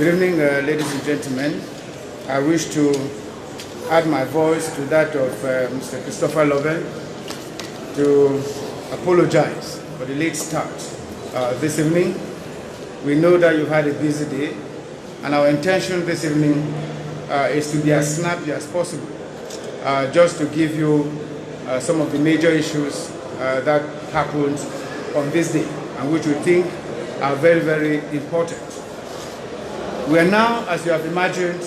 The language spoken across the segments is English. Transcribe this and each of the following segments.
Good evening, ladies and gentlemen. I wish to add my voice to that of Mr. Christopher Lovell to apologize for the late start this evening. We know that you've had a busy day, and our intention this evening is to be as snappy as possible, just to give you some of the major issues that happened on this day, and which we think are very, very important. We are now, as you have imagined,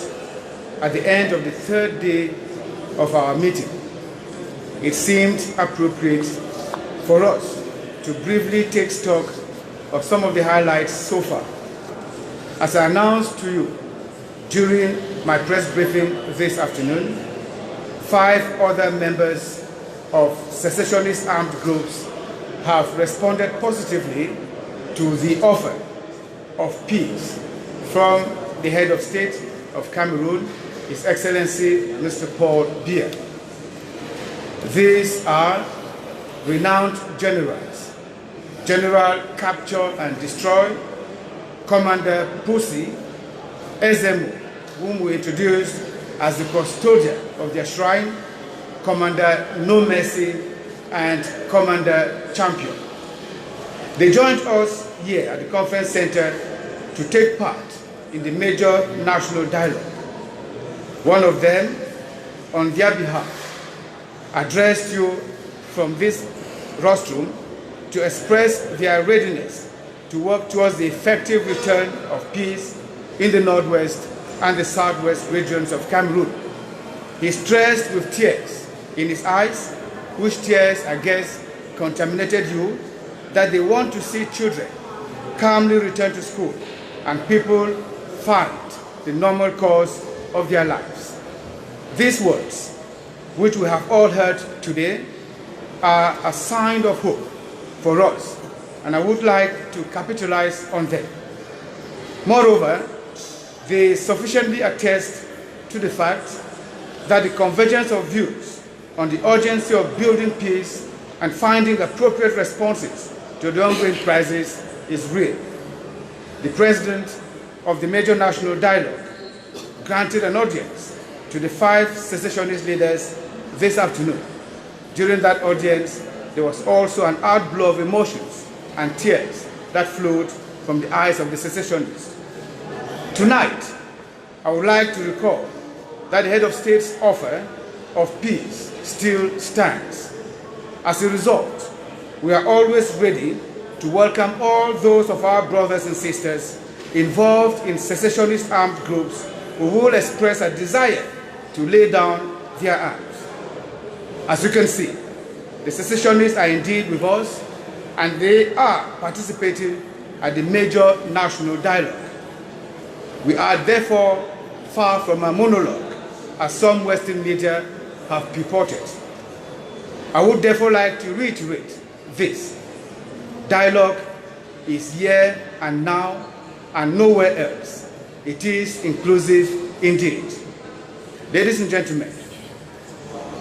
at the end of the third day of our meeting. It seemed appropriate for us to briefly take stock of some of the highlights so far. As I announced to you during my press briefing this afternoon, 5 other members of secessionist armed groups have responded positively to the offer of peace from the head of state of Cameroon, His Excellency Mr. Paul Biya. These are renowned generals: General Capture and Destroy, Commander Pussy Ezemu, whom we introduced as the custodian of their shrine, Commander No Mercy, and Commander Champion. They joined us here at the conference center to take part in the major national dialogue. One of them, on their behalf, addressed you from this rostrum to express their readiness to work towards the effective return of peace in the northwest and the southwest regions of Cameroon. He stressed with tears in his eyes, which tears, I guess, contaminated you, that they want to see children calmly return to school and people find the normal course of their lives. These words, which we have all heard today, are a sign of hope for us, and I would like to capitalize on them. Moreover, they sufficiently attest to the fact that the convergence of views on the urgency of building peace and finding appropriate responses to the ongoing crisis is real. The President of the major national dialogue granted an audience to the 5 secessionist leaders this afternoon. During that audience, there was also an outflow of emotions and tears that flowed from the eyes of the secessionists. Tonight, I would like to recall that the head of state's offer of peace still stands. As a result, we are always ready to welcome all those of our brothers and sisters involved in secessionist armed groups who will express a desire to lay down their arms. As you can see, the secessionists are indeed with us, and they are participating at the major national dialogue. We are therefore far from a monologue, as some Western media have purported. I would therefore like to reiterate this: dialogue is here and now and nowhere else. It is inclusive indeed. Ladies and gentlemen,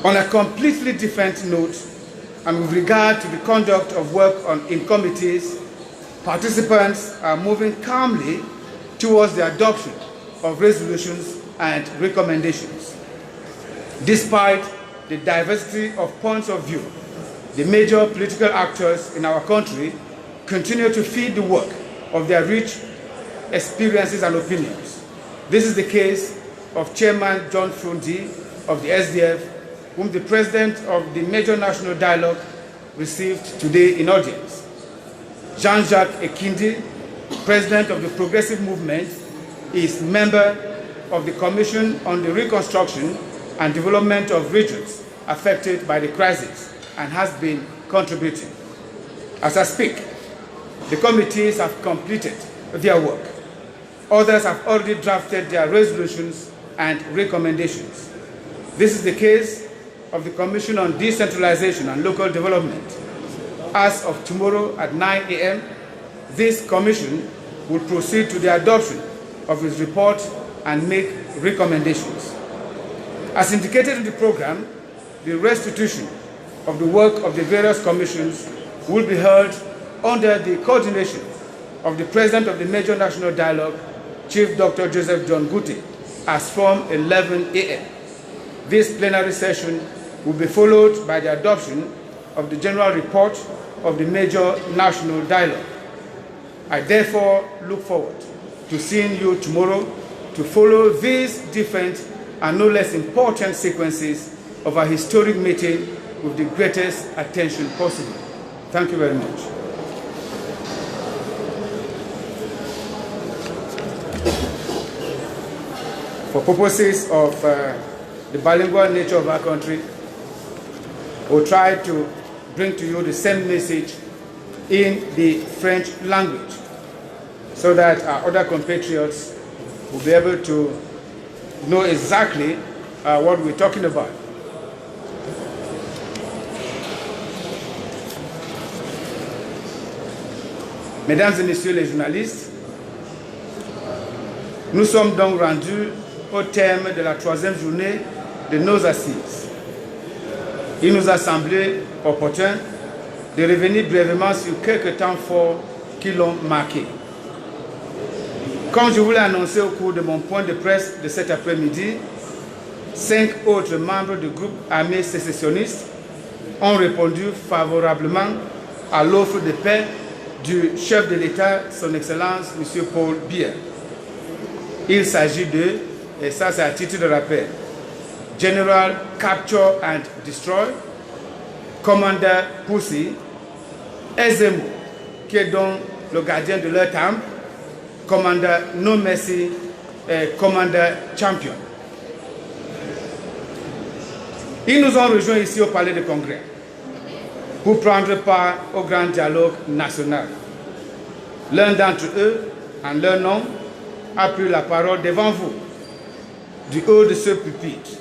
on a completely different note, and with regard to the conduct of work in committees, participants are moving calmly towards the adoption of resolutions and recommendations. Despite the diversity of points of view, the major political actors in our country continue to feed the work of their rich experiences and opinions. This is the case of Chairman John Frundi of the SDF, whom the President of the major national dialogue received today in audience. Jean-Jacques Ekindi, President of the Progressive Movement, is member of the Commission on the Reconstruction and Development of Regions affected by the crisis and has been contributing. As I speak, the committees have completed their work. Others have already drafted their resolutions and recommendations. This is the case of the Commission on Decentralization and Local Development. As of tomorrow at 9 a.m., this commission will proceed to the adoption of its report and make recommendations. As indicated in the program, the restitution of the work of the various commissions will be held under the coordination of the President of the Major National Dialogue, Chief Dr. Joseph John Gute, as from 11 a.m. This plenary session will be followed by the adoption of the general report of the major national dialogue. I therefore look forward to seeing you tomorrow to follow these different and no less important sequences of a historic meeting with the greatest attention possible. Thank you very much. For purposes of the bilingual nature of our country, we'll try to bring to you the same message in the French language so that our other compatriots will be able to know exactly what we're talking about. Mesdames et messieurs les journalistes, nous sommes donc rendus au terme de la 3e journée de nos assises. Il nous a semblé opportun de revenir brièvement sur quelques temps forts qui l'ont marqué. Comme je vous l'ai annoncé au cours de mon point de presse de cet après-midi, 5 autres membres du groupe armé sécessionniste ont répondu favorablement à l'offre de paix du chef de l'État, son Excellence, M. Paul Biya. Il s'agit de, et ça c'est à titre de rappel, General Capture and Destroy, Commander Pussy, Ezemo, qui est donc le gardien de leur temple, Commander No Mercy et Commander Champion. Ils nous ont rejoints ici au Palais de Congrès pour prendre part au grand dialogue national. L'un d'entre eux, en leur nom, a pris la parole devant vous, du haut de ce pupitre,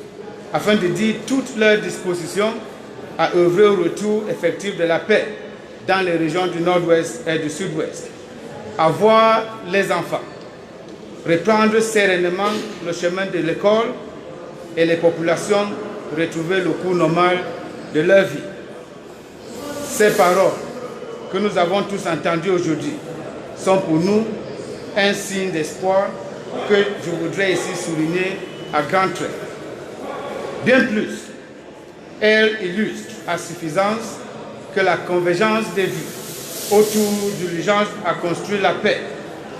afin de dire toutes leurs dispositions à œuvrer au retour effectif de la paix dans les régions du Nord-Ouest et du Sud-Ouest, à voir les enfants reprendre sereinement le chemin de l'école et les populations retrouver le cours normal de leur vie. Ces paroles que nous avons tous entendues aujourd'hui sont pour nous un signe d'espoir que je voudrais ici souligner à grands traits. Bien plus, elles illustrent à suffisance que la convergence des vues autour de l'urgence à construire la paix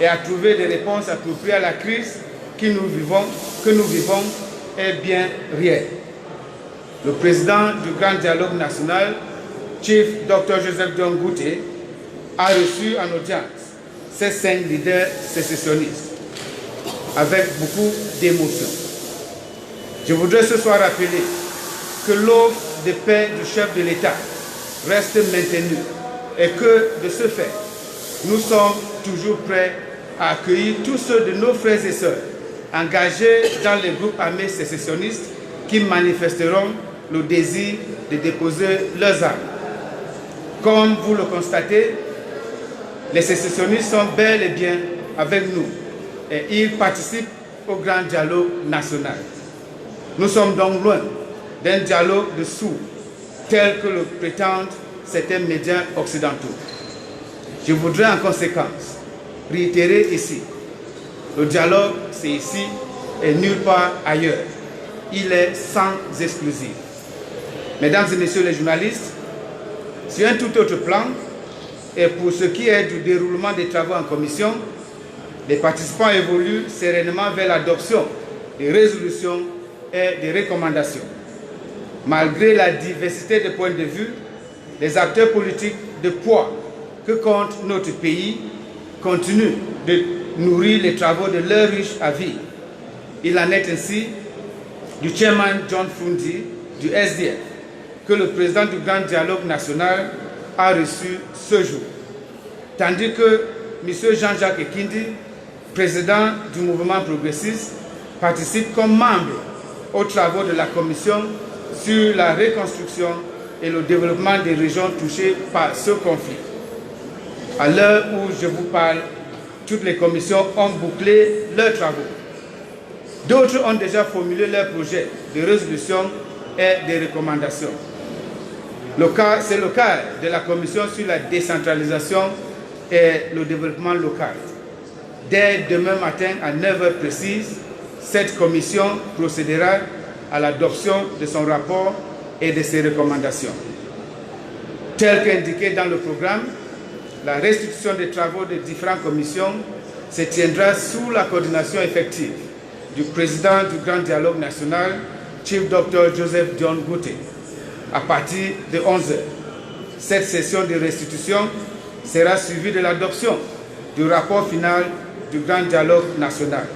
et à trouver des réponses appropriées à la crise que nous vivons est bien réelle. Le président du Grand Dialogue National, Chief Dr. Joseph John Gute, a reçu en audience ces 5 leaders sécessionnistes avec beaucoup d'émotion. Je voudrais ce soir rappeler que l'offre de paix du chef de l'État reste maintenue et que, de ce fait, nous sommes toujours prêts à accueillir tous ceux de nos frères et sœurs engagés dans les groupes armés sécessionnistes qui manifesteront le désir de déposer leurs armes. Comme vous le constatez, les sécessionnistes sont bel et bien avec nous et ils participent au grand dialogue national. Nous sommes donc loin d'un dialogue de sourds tel que le prétendent certains médias occidentaux. Je voudrais en conséquence réitérer ici, le dialogue c'est ici et nulle part ailleurs. Il est sans exclusif. Mesdames et messieurs les journalistes, sur un tout autre plan, et pour ce qui est du déroulement des travaux en commission, les participants évoluent sereinement vers l'adoption des résolutions et des recommandations. Malgré la diversité de points de vue, les acteurs politiques de poids que compte notre pays continuent de nourrir les travaux de leur riche avis. Il en est ainsi du chairman John Fundi du SDF, que le président du Grand Dialogue National a reçu ce jour. Tandis que M. Jean-Jacques Ekindi, président du mouvement progressiste, participe comme membre aux travaux de la commission sur la reconstruction et le développement des régions touchées par ce conflit. À l'heure où je vous parle, toutes les commissions ont bouclé leurs travaux. D'autres ont déjà formulé leurs projets de résolution et de recommandations. C'est le cas de la commission sur la décentralisation et le développement local. Dès demain matin à 9 h précise, cette commission procédera à l'adoption de son rapport et de ses recommandations. Tel qu'indiqué dans le programme, la restitution des travaux des différentes commissions se tiendra sous la coordination effective du président du Grand Dialogue National, Chief Dr. Joseph John Gouté, à partir de 11 h. Cette session de restitution sera suivie de l'adoption du rapport final du Grand Dialogue National.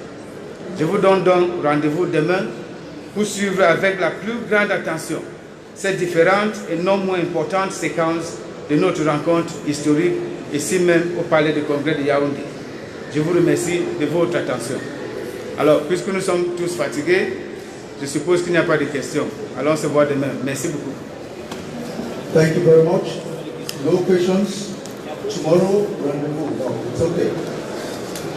Je vous donne donc rendez-vous demain pour suivre avec la plus grande attention cette différente et non moins importante séquence de notre rencontre historique ici même au Palais de Congrès de Yaoundé. Je vous remercie de votre attention. Alors, puisque nous sommes tous fatigués, je suppose qu'il n'y a pas de questions. Alors, on se voit demain. Merci beaucoup. Thank you very much. No questions. Tomorrow, rendezvous. No, it's okay.